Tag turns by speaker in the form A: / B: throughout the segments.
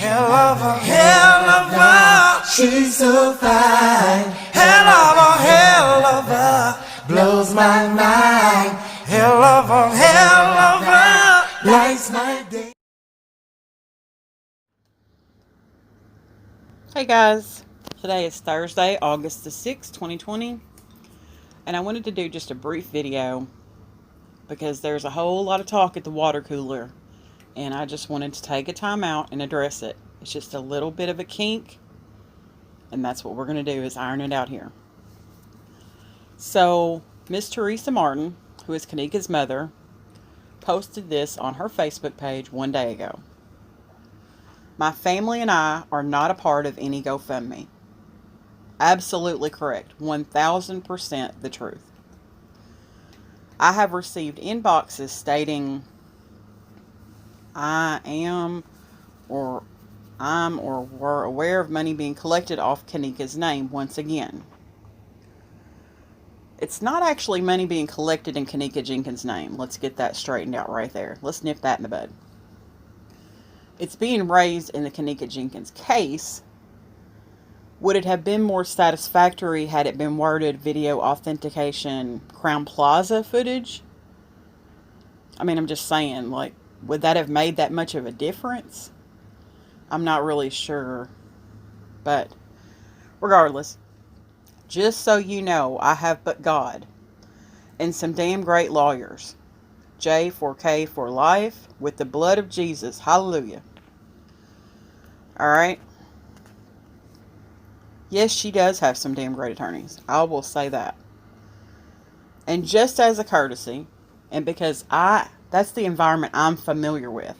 A: hell of a, she's so fine. Hell of a, blows my mind. Hell of a, lights my day.
B: Hey guys, today is Thursday, August the 6th, 2020, and I wanted to do just a brief video because there's a whole lot of talk at the water cooler, and I just wanted to take a time out and address it. It's just a little bit of a kink, and that's what we're going to do, is iron it out here. So, Miss Teresa Martin, who is Kanika's mother, posted this on her Facebook page one day ago. My family and I are not a part of any GoFundMe. Absolutely correct. 1000% the truth. I have received inboxes stating I'm or were aware of money being collected off Kanika's name once again. It's not actually money being collected in Kanika Jenkins' name. Let's get that straightened out right there. Let's nip that in the bud. It's being raised in the Kanika Jenkins case. Would it have been more satisfactory had it been worded video authentication Crown Plaza footage? I mean, I'm just saying, like, would that have made that much of a difference? I'm not really sure. But regardless, just so you know, I have but God and some damn great lawyers. J4K for life with the blood of Jesus. Hallelujah. Alright. Yes, she does have some damn great attorneys. I will say that. And just as a courtesy, and because that's the environment I'm familiar with.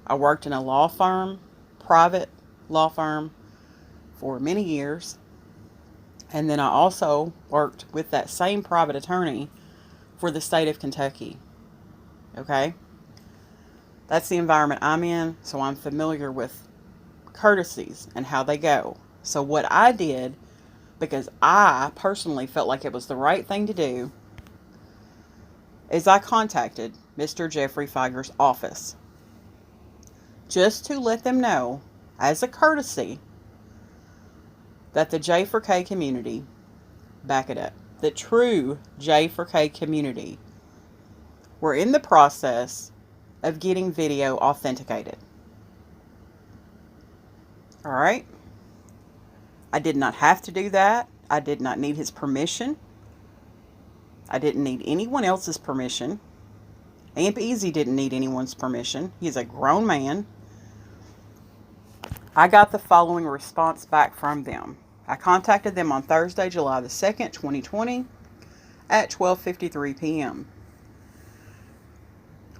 B: I worked in a law firm, private law firm, for many years. And then I also worked with that same private attorney for the state of Kentucky. Okay? That's the environment I'm in, so I'm familiar with courtesies and how they go. So what I did, because I personally felt like it was the right thing to do, is I contacted Mr. Jeffrey Feiger's office just to let them know, as a courtesy, that the J4K community, back it up, the true J4K community, we're in the process of getting video authenticated. Alright? I did not have to do that. I did not need his permission. I didn't need anyone else's permission. Amp Easy didn't need anyone's permission. He's a grown man. I got the following response back from them. I contacted them on Thursday, July the 2nd, 2020 at 12:53 p.m.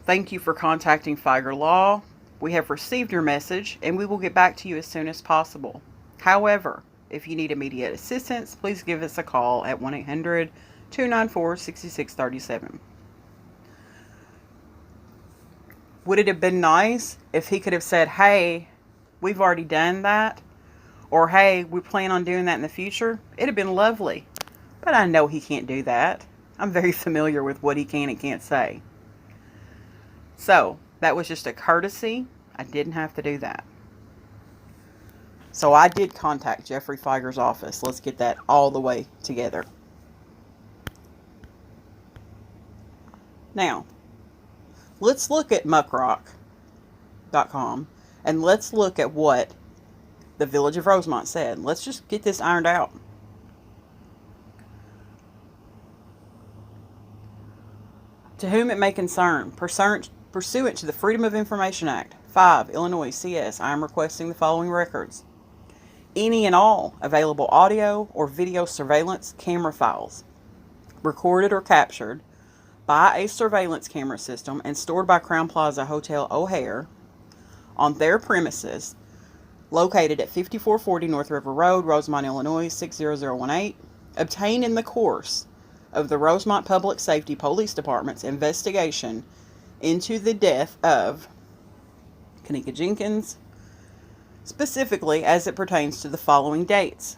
B: Thank you for contacting Feiger Law. We have received your message and we will get back to you as soon as possible. However, if you need immediate assistance, please give us a call at 1-800-294-6637. Would it have been nice if he could have said, hey, we've already done that, or hey, we plan on doing that in the future? It'd have been lovely. But I know he can't do that. I'm very familiar with what he can and can't say. So, that was just a courtesy. I didn't have to do that. So I did contact Jeffrey Feiger's office. Let's get that all the way together. Now, let's look at muckrock.com and let's look at what the Village of Rosemont said. Let's just get this ironed out. To whom it may concern, pursuant to the Freedom of Information Act, 5 Illinois CS, I am requesting the following records. Any and all available audio or video surveillance camera files, recorded or captured by a surveillance camera system and stored by Crown Plaza Hotel O'Hare on their premises located at 5440 North River Road, Rosemont, Illinois, 60018, obtained in the course of the Rosemont Public Safety Police Department's investigation into the death of Kanika Jenkins, specifically as it pertains to the following dates.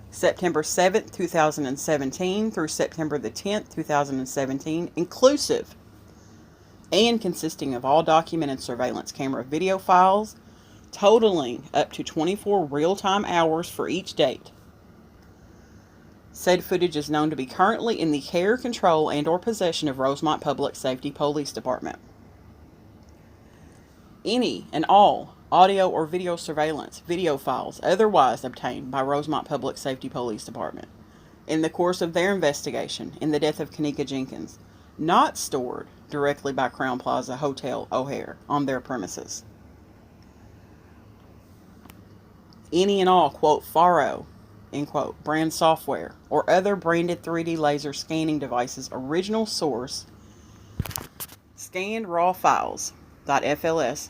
B: September 7th, 2017 through September the 10th, 2017, inclusive, and consisting of all documented surveillance camera video files, totaling up to 24 real-time hours for each date. Said footage is known to be currently in the care, control, and or possession of Rosemont Public Safety Police Department. Any and all audio or video surveillance video files otherwise obtained by Rosemont Public Safety Police Department in the course of their investigation in the death of Kanika Jenkins, not stored directly by Crown Plaza Hotel O'Hare on their premises. Any and all, quote, FARO, end quote, brand software or other branded 3D laser scanning devices original source scanned raw files, .fls,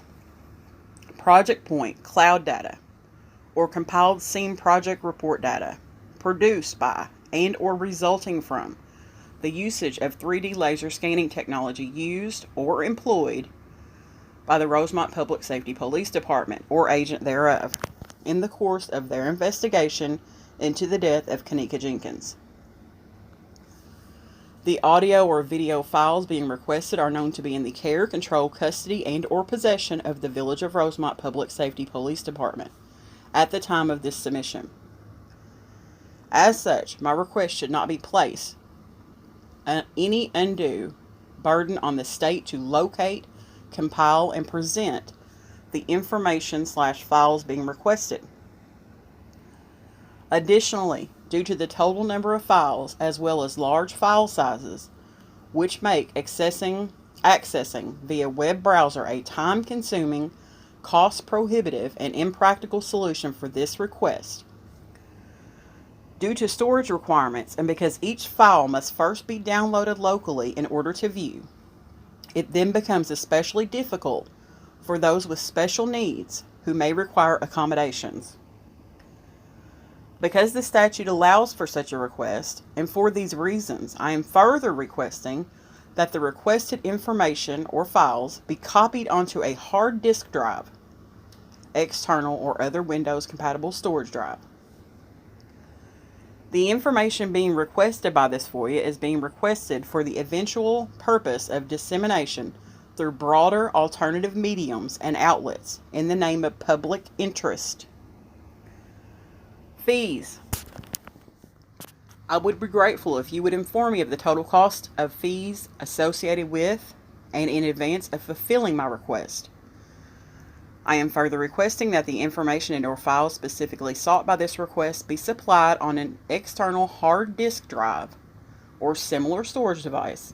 B: project point cloud data, or compiled scene project report data produced by and or resulting from the usage of 3D laser scanning technology used or employed by the Rosemont Public Safety Police Department or agent thereof in the course of their investigation into the death of Kanika Jenkins. The audio or video files being requested are known to be in the care, control, custody, and or possession of the Village of Rosemont Public Safety Police Department at the time of this submission. As such, my request should not be placed any undue burden on the state to locate, compile, and present the information/files being requested. Additionally, due to the total number of files as well as large file sizes, which make accessing via web browser a time-consuming, cost-prohibitive, and impractical solution for this request. Due to storage requirements and because each file must first be downloaded locally in order to view, it then becomes especially difficult for those with special needs who may require accommodations. Because the statute allows for such a request, and for these reasons, I am further requesting that the requested information or files be copied onto a hard disk drive, external or other Windows-compatible storage drive. The information being requested by this FOIA is being requested for the eventual purpose of dissemination through broader alternative mediums and outlets in the name of public interest. Fees. I would be grateful if you would inform me of the total cost of fees associated with and in advance of fulfilling my request. I am further requesting that the information and or files specifically sought by this request be supplied on an external hard disk drive or similar storage device,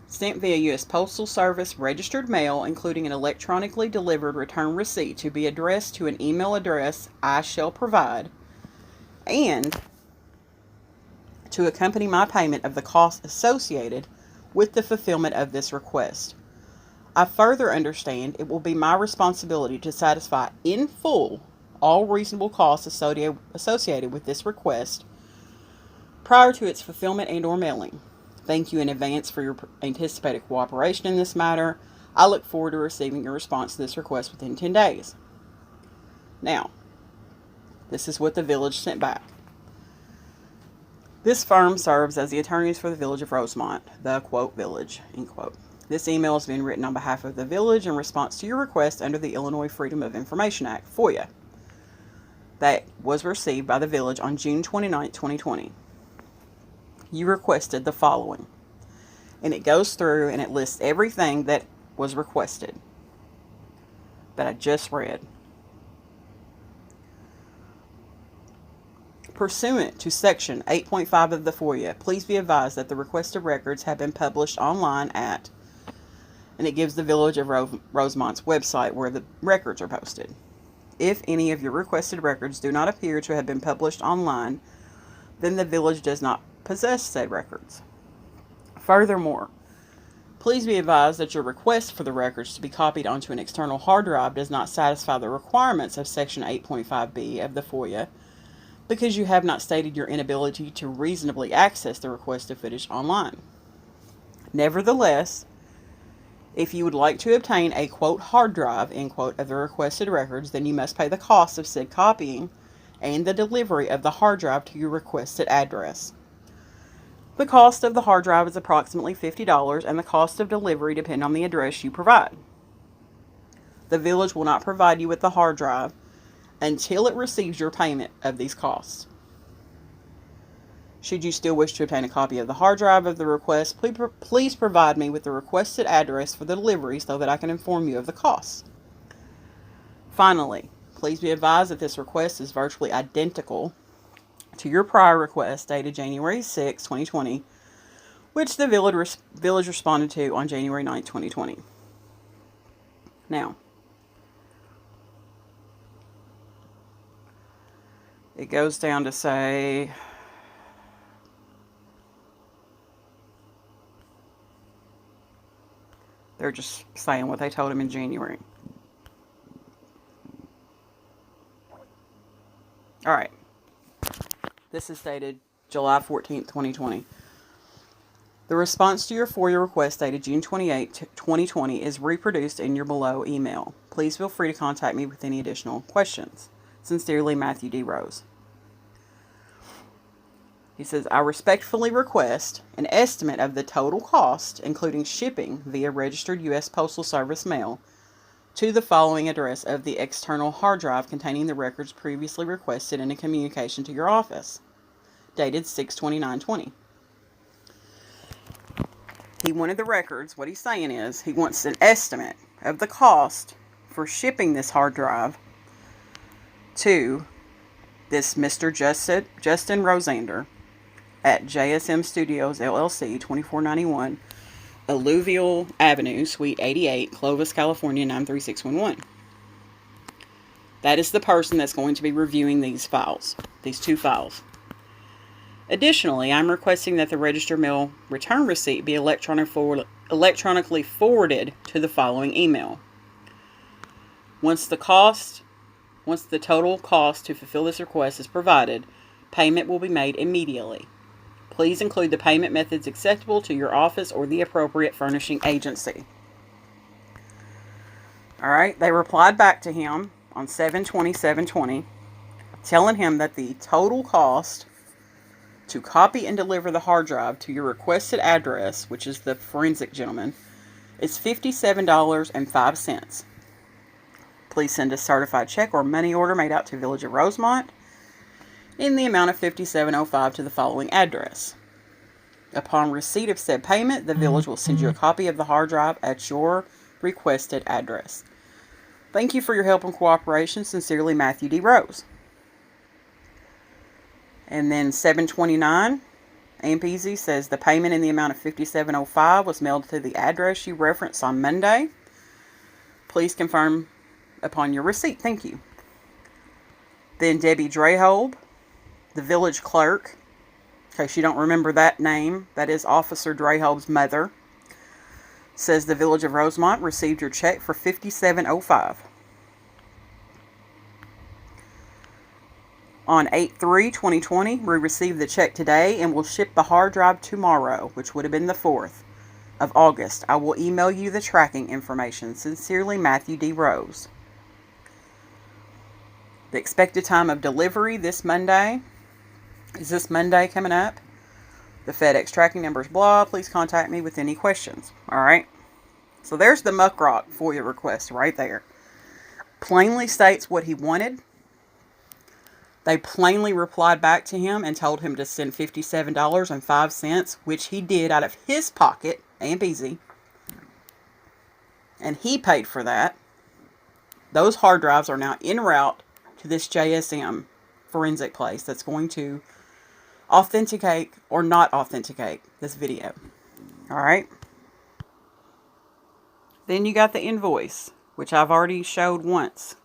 B: sent via U.S. Postal Service registered mail, including an electronically delivered return receipt to be addressed to an email address I shall provide, and to accompany my payment of the costs associated with the fulfillment of this request. I further understand it will be my responsibility to satisfy in full all reasonable costs associated with this request prior to its fulfillment and or mailing. Thank you in advance for your anticipated cooperation in this matter. I look forward to receiving your response to this request within 10 days. Now, this is what the village sent back. This firm serves as the attorneys for the Village of Rosemont, the quote village, end quote. This email has been written on behalf of the village in response to your request under the Illinois Freedom of Information Act, FOIA, that was received by the village on June 29, 2020. You requested the following, and it goes through and it lists everything that was requested that I just read. Pursuant to Section 8.5 of the FOIA, please be advised that the requested records have been published online at, and it gives the Village of Rosemont's website where the records are posted. If any of your requested records do not appear to have been published online, then the village does not possess said records. Furthermore, please be advised that your request for the records to be copied onto an external hard drive does not satisfy the requirements of Section 8.5b of the FOIA because you have not stated your inability to reasonably access the requested footage online. Nevertheless, if you would like to obtain a quote hard drive, end quote, of the requested records, then you must pay the cost of said copying and the delivery of the hard drive to your requested address. The cost of the hard drive is approximately $50, and the cost of delivery depends on the address you provide. The village will not provide you with the hard drive until it receives your payment of these costs. Should you still wish to obtain a copy of the hard drive of the request, please provide me with the requested address for the delivery so that I can inform you of the costs. Finally, please be advised that this request is virtually identical to your prior request dated January 6, 2020, which the village responded to on January 9, 2020. Now, it goes down to say, they're just saying what they told him in January. All right. This is dated July 14th, 2020. The response to your FOIA request dated June 28, 2020 is reproduced in your below email. Please feel free to contact me with any additional questions. Sincerely, Matthew D. Rose. He says, I respectfully request an estimate of the total cost, including shipping via registered U.S. Postal Service mail, to the following address of the external hard drive containing the records previously requested in a communication to your office, dated 6/29/20. He wanted the records. What he's saying is he wants an estimate of the cost for shipping this hard drive to this Mr. Justin Rosander at JSM Studios, LLC, 2491 Alluvial Avenue, Suite 88, Clovis, California, 93611. That is the person that's going to be reviewing these files, these two files. Additionally, I'm requesting that the registered mail return receipt be electronically forwarded to the following email. Once the total cost to fulfill this request is provided, payment will be made immediately. Please include the payment methods acceptable to your office or the appropriate furnishing agency. All right, they replied back to him on 7/27/20, telling him that the total cost to copy and deliver the hard drive to your requested address, which is the forensic gentleman, is $57.05. Please send a certified check or money order made out to Village of Rosemont in the amount of $57.05 to the following address. Upon receipt of said payment, the village will send you a copy of the hard drive at your requested address. Thank you for your help and cooperation. Sincerely, Matthew D. Rose. And then 7/29, AMPZ says the payment in the amount of $57.05 was mailed to the address you referenced on Monday. Please confirm upon your receipt. Thank you. Then Debbie Drayholb, the village clerk, in case you don't remember that name, that is Officer Drayholb's mother, says the Village of Rosemont received your check for $57.05. On 8/3/2020, we received the check today and will ship the hard drive tomorrow, which would have been the 4th of August. I will email you the tracking information. Sincerely, Matthew D. Rose. The expected time of delivery this Monday is this Monday coming up. The FedEx tracking number is blah. Please contact me with any questions. All right. So there's the Muckrock FOIA request right there. Plainly states what he wanted. They plainly replied back to him and told him to send $57.05, which he did out of his pocket, AMPZ. And he paid for that. Those hard drives are now en route to this JSM forensic place that's going to authenticate or not authenticate this video. All right. Then you got the invoice, which I've already showed once.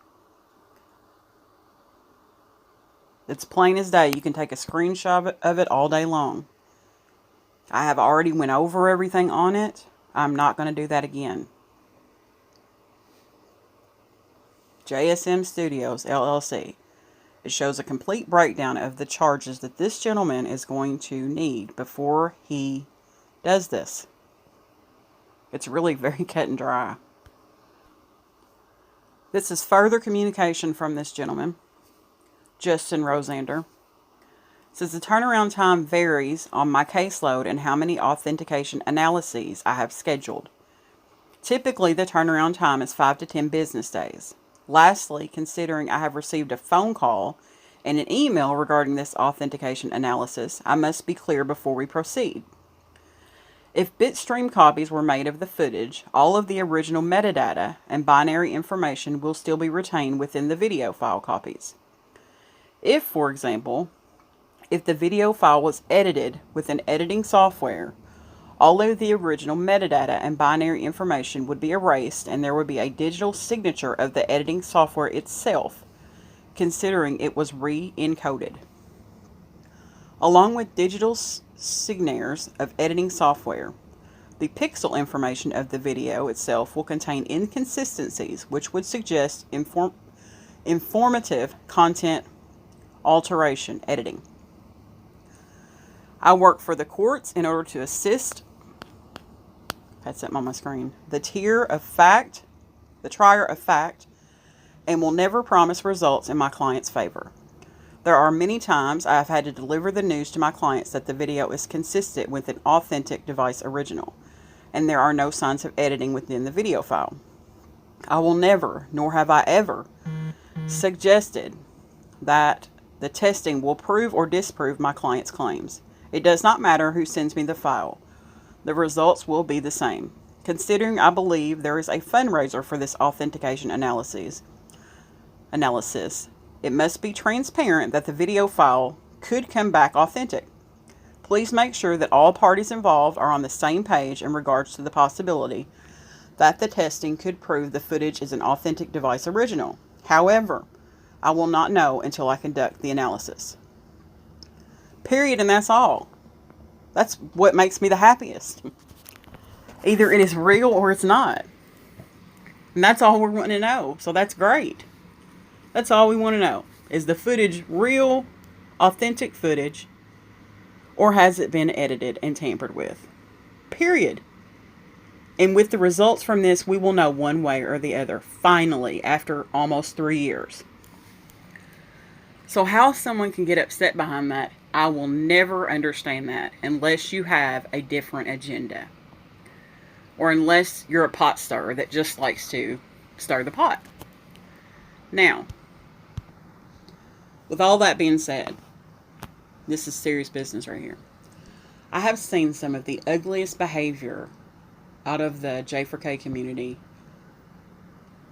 B: It's plain as day. You can take a screenshot of it all day long. I have already went over everything on it. I'm not going to do that again. JSM Studios, LLC. It shows a complete breakdown of the charges that this gentleman is going to need before he does this. It's really very cut and dry. This is further communication from this gentleman, Justin Rosander, Since the turnaround time varies on my caseload and how many authentication analyses I have scheduled. Typically, the turnaround time is 5 to 10 business days. Lastly, considering I have received a phone call and an email regarding this authentication analysis, I must be clear before we proceed. If bitstream copies were made of the footage, all of the original metadata and binary information will still be retained within the video file copies. If, for example, if the video file was edited with an editing software, all of the original metadata and binary information would be erased and there would be a digital signature of the editing software itself, considering it was re-encoded. Along with digital signatures of editing software, the pixel information of the video itself will contain inconsistencies which would suggest informative content alteration editing. I work for the courts in order to assist, that's it on my screen, the trier of fact, and will never promise results in my client's favor. There are many times I have had to deliver the news to my clients that the video is consistent with an authentic device original, and there are no signs of editing within the video file. I will never, nor have I ever, suggested that the testing will prove or disprove my client's claims. It does not matter who sends me the file. The results will be the same. Considering I believe there is a fundraiser for this authentication analysis, it must be transparent that the video file could come back authentic. Please make sure that all parties involved are on the same page in regards to the possibility that the testing could prove the footage is an authentic device original. However, I will not know until I conduct the analysis. Period, and that's all. That's what makes me the happiest. Either it is real or it's not. And that's all we're wanting to know. So that's great. That's all we want to know. Is the footage real, authentic footage, or has it been edited and tampered with? Period. And with the results from this, we will know one way or the other, finally, after almost 3 years. So how someone can get upset behind that, I will never understand that unless you have a different agenda. Or unless you're a pot stirrer that just likes to stir the pot. Now, with all that being said, this is serious business right here. I have seen some of the ugliest behavior out of the J4K community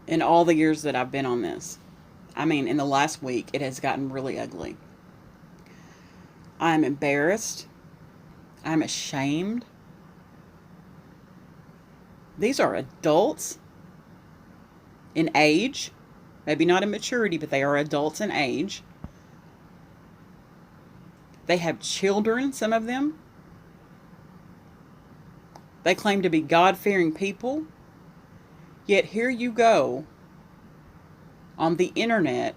B: in all the years that I've been on this. I mean, in the last week, it has gotten really ugly. I'm embarrassed. I'm ashamed. These are adults in age. Maybe not in maturity, but they are adults in age. They have children, some of them. They claim to be God-fearing people. Yet here you go on the internet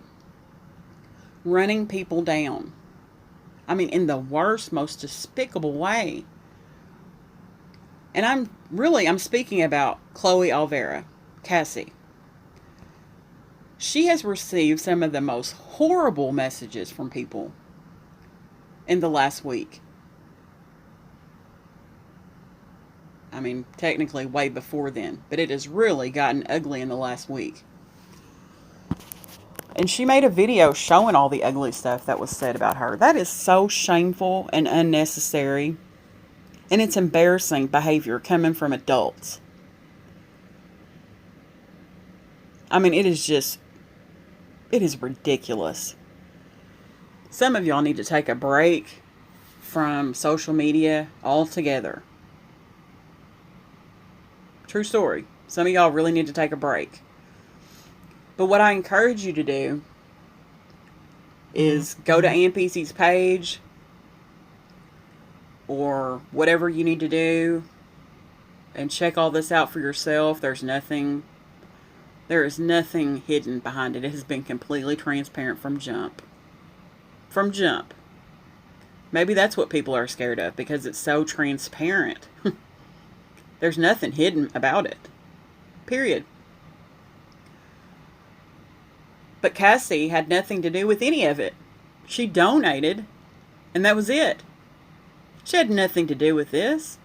B: running people down. I mean, in the worst, most despicable way. And I'm speaking about Chloe Alvera, Cassie. She has received some of the most horrible messages from people in the last week. I mean, technically way before then, but it has really gotten ugly in the last week. And she made a video showing all the ugly stuff that was said about her. That is so shameful and unnecessary. And it's embarrassing behavior coming from adults. I mean, it is ridiculous. Some of y'all need to take a break from social media altogether. True story. Some of y'all really need to take a break. But what I encourage you to do is go to AMPC's page or whatever you need to do and check all this out for yourself. There is nothing hidden behind it. It has been completely transparent from jump. From jump. Maybe that's what people are scared of, because it's so transparent. There's nothing hidden about it. Period. But Cassie had nothing to do with any of it. She donated And that was it. She had nothing to do with this.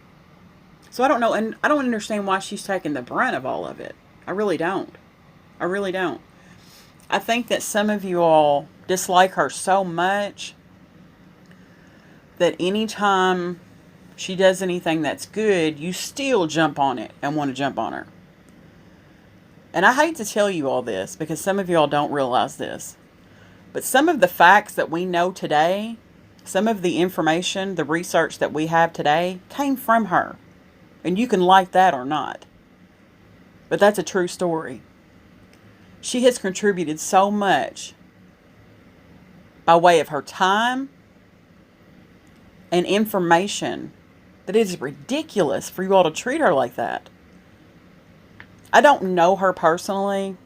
B: So I don't know, and I don't understand why she's taking the brunt of all of it. I really don't. I really don't. I think that some of you all dislike her so much that anytime she does anything that's good, you still jump on it and want to jump on her. And I hate to tell you all this because some of y'all don't realize this. But some of the facts that we know today, some of the information, the research that we have today came from her. And you can like that or not. But that's a true story. She has contributed so much by way of her time and information that it is ridiculous for you all to treat her like that. I don't know her personally.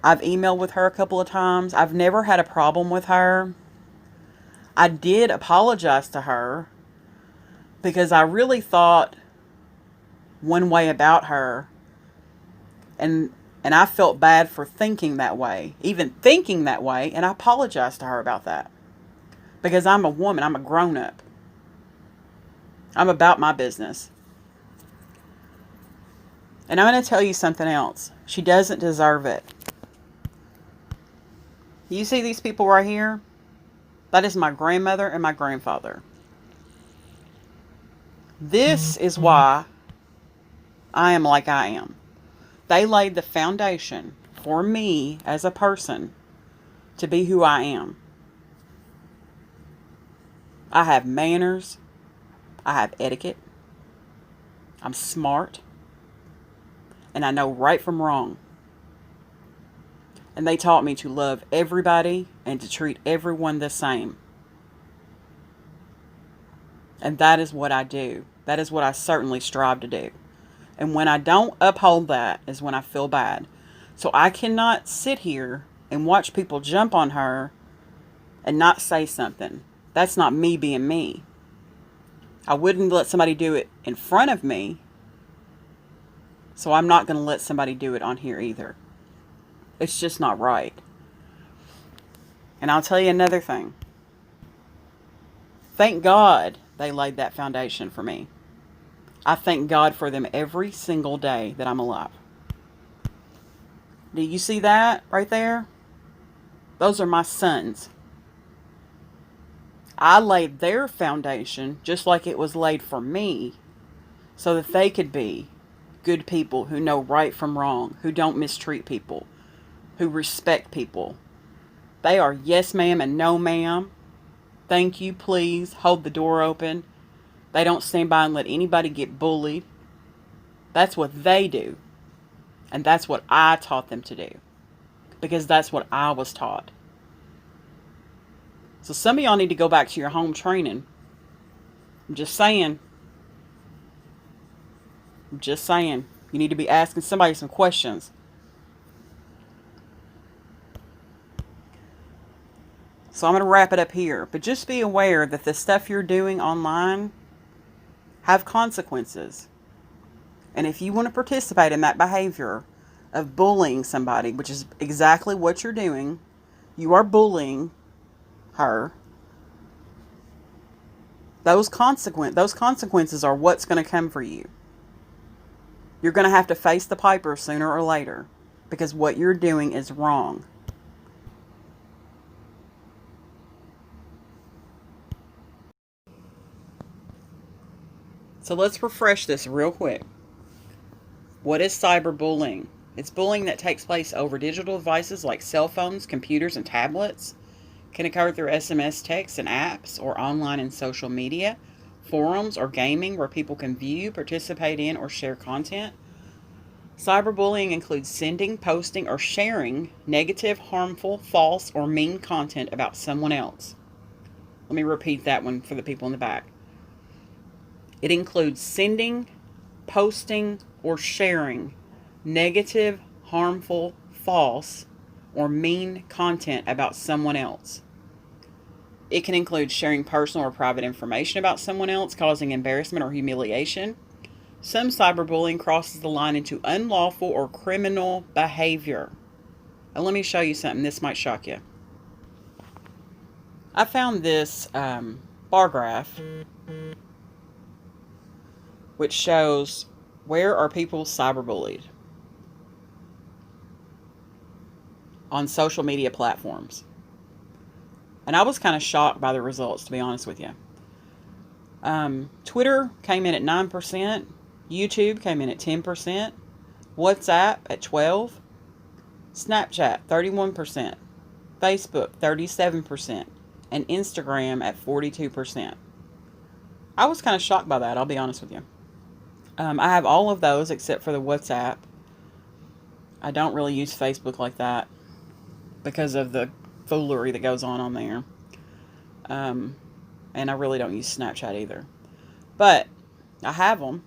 B: I've emailed with her a couple of times. I've never had a problem with her. I did apologize to her because I really thought one way about her, and I felt bad for thinking that way, even thinking that way, and I apologized to her about that because I'm a woman, I'm a grown-up. I'm about my business. And I'm going to tell you something else. She doesn't deserve it. You see these people right here? That is my grandmother and my grandfather. This is why I am like I am. They laid the foundation for me as a person to be who I am. I have manners. I have etiquette. I'm smart. And I know right from wrong. And they taught me to love everybody and to treat everyone the same. And that is what I do. That is what I certainly strive to do. And when I don't uphold that is when I feel bad. So I cannot sit here and watch people jump on her and not say something. That's not me being me. I wouldn't let somebody do it in front of me. So I'm not going to let somebody do it on here either. It's just not right. And I'll tell you another thing. Thank God they laid that foundation for me. I thank God for them every single day that I'm alive. Do you see that right there? Those are my sons. I laid their foundation just like it was laid for me so that they could be good people who know right from wrong, who don't mistreat people, who respect people. They are yes ma'am and no ma'am. Thank you, please. Hold the door open. They don't stand by and let anybody get bullied. That's what they do. And that's what I taught them to do. Because that's what I was taught. So some of y'all need to go back to your home training. I'm just saying. I'm just saying. You need to be asking somebody some questions. So I'm going to wrap it up here. But just be aware that the stuff you're doing online have consequences. And if you want to participate in that behavior of bullying somebody, which is exactly what you're doing, you are bullying her. Those consequences are what's going to come for you. You're going to have to face the piper sooner or later because what you're doing is wrong. So let's refresh this real quick. What is cyberbullying? It's bullying that takes place over digital devices like cell phones, computers, and tablets. Can occur through SMS texts and apps or online and social media, forums, or gaming where people can view, participate in, or share content. Cyberbullying includes sending, posting, or sharing negative, harmful, false, or mean content about someone else. Let me repeat that one for the people in the back. It includes sending, posting, or sharing negative, harmful, false, or mean content about someone else. It can include sharing personal or private information about someone else, causing embarrassment or humiliation. Some cyberbullying crosses the line into unlawful or criminal behavior. And let me show you something. This might shock you. I found this bar graph which shows where are people cyberbullied on social media platforms. And I was kind of shocked by the results, to be honest with you. Twitter came in at 9%, YouTube came in at 10%, WhatsApp at 12%, Snapchat 31%, Facebook 37%, and Instagram at 42%. I was kind of shocked by that, I'll be honest with you. I have all of those except for the WhatsApp. I don't really use Facebook like that because of the foolery that goes on there. And I really don't use Snapchat either. But I have them.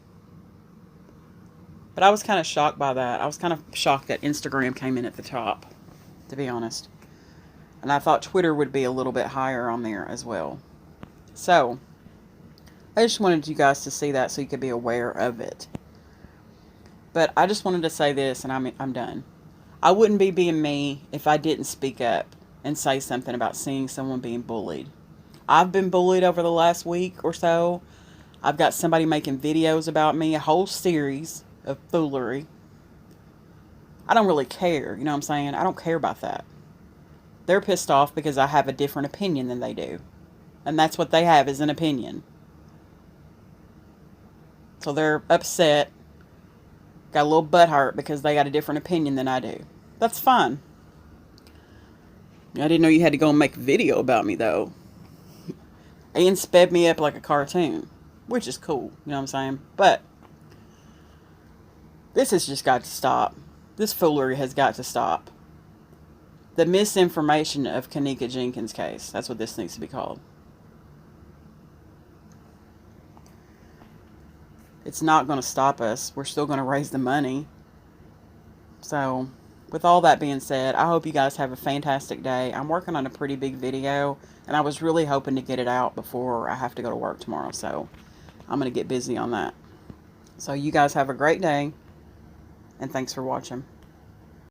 B: But I was kind of shocked by that. I was kind of shocked that Instagram came in at the top, to be honest. And I thought Twitter would be a little bit higher on there as well. So, I just wanted you guys to see that so you could be aware of it. But I just wanted to say this, and I'm done. I wouldn't be being me if I didn't speak up and say something about seeing someone being bullied. I've been bullied over the last week or so. I've got somebody making videos about me, a whole series of foolery. I don't really care, you know what I'm saying? I don't care about that. They're pissed off because I have a different opinion than they do. And that's what they have, is an opinion. So they're upset, got a little butthurt because they got a different opinion than I do. That's fine. I didn't know you had to go and make a video about me, though. And sped me up like a cartoon, which is cool, you know what I'm saying? But this has just got to stop. This foolery has got to stop. The misinformation of Kanika Jenkins' case. That's what this needs to be called. It's not going to stop us. We're still going to raise the money. So, with all that being said, I hope you guys have a fantastic day. I'm working on a pretty big video, and I was really hoping to get it out before I have to go to work tomorrow. So, I'm going to get busy on that. So, you guys have a great day, and thanks for watching.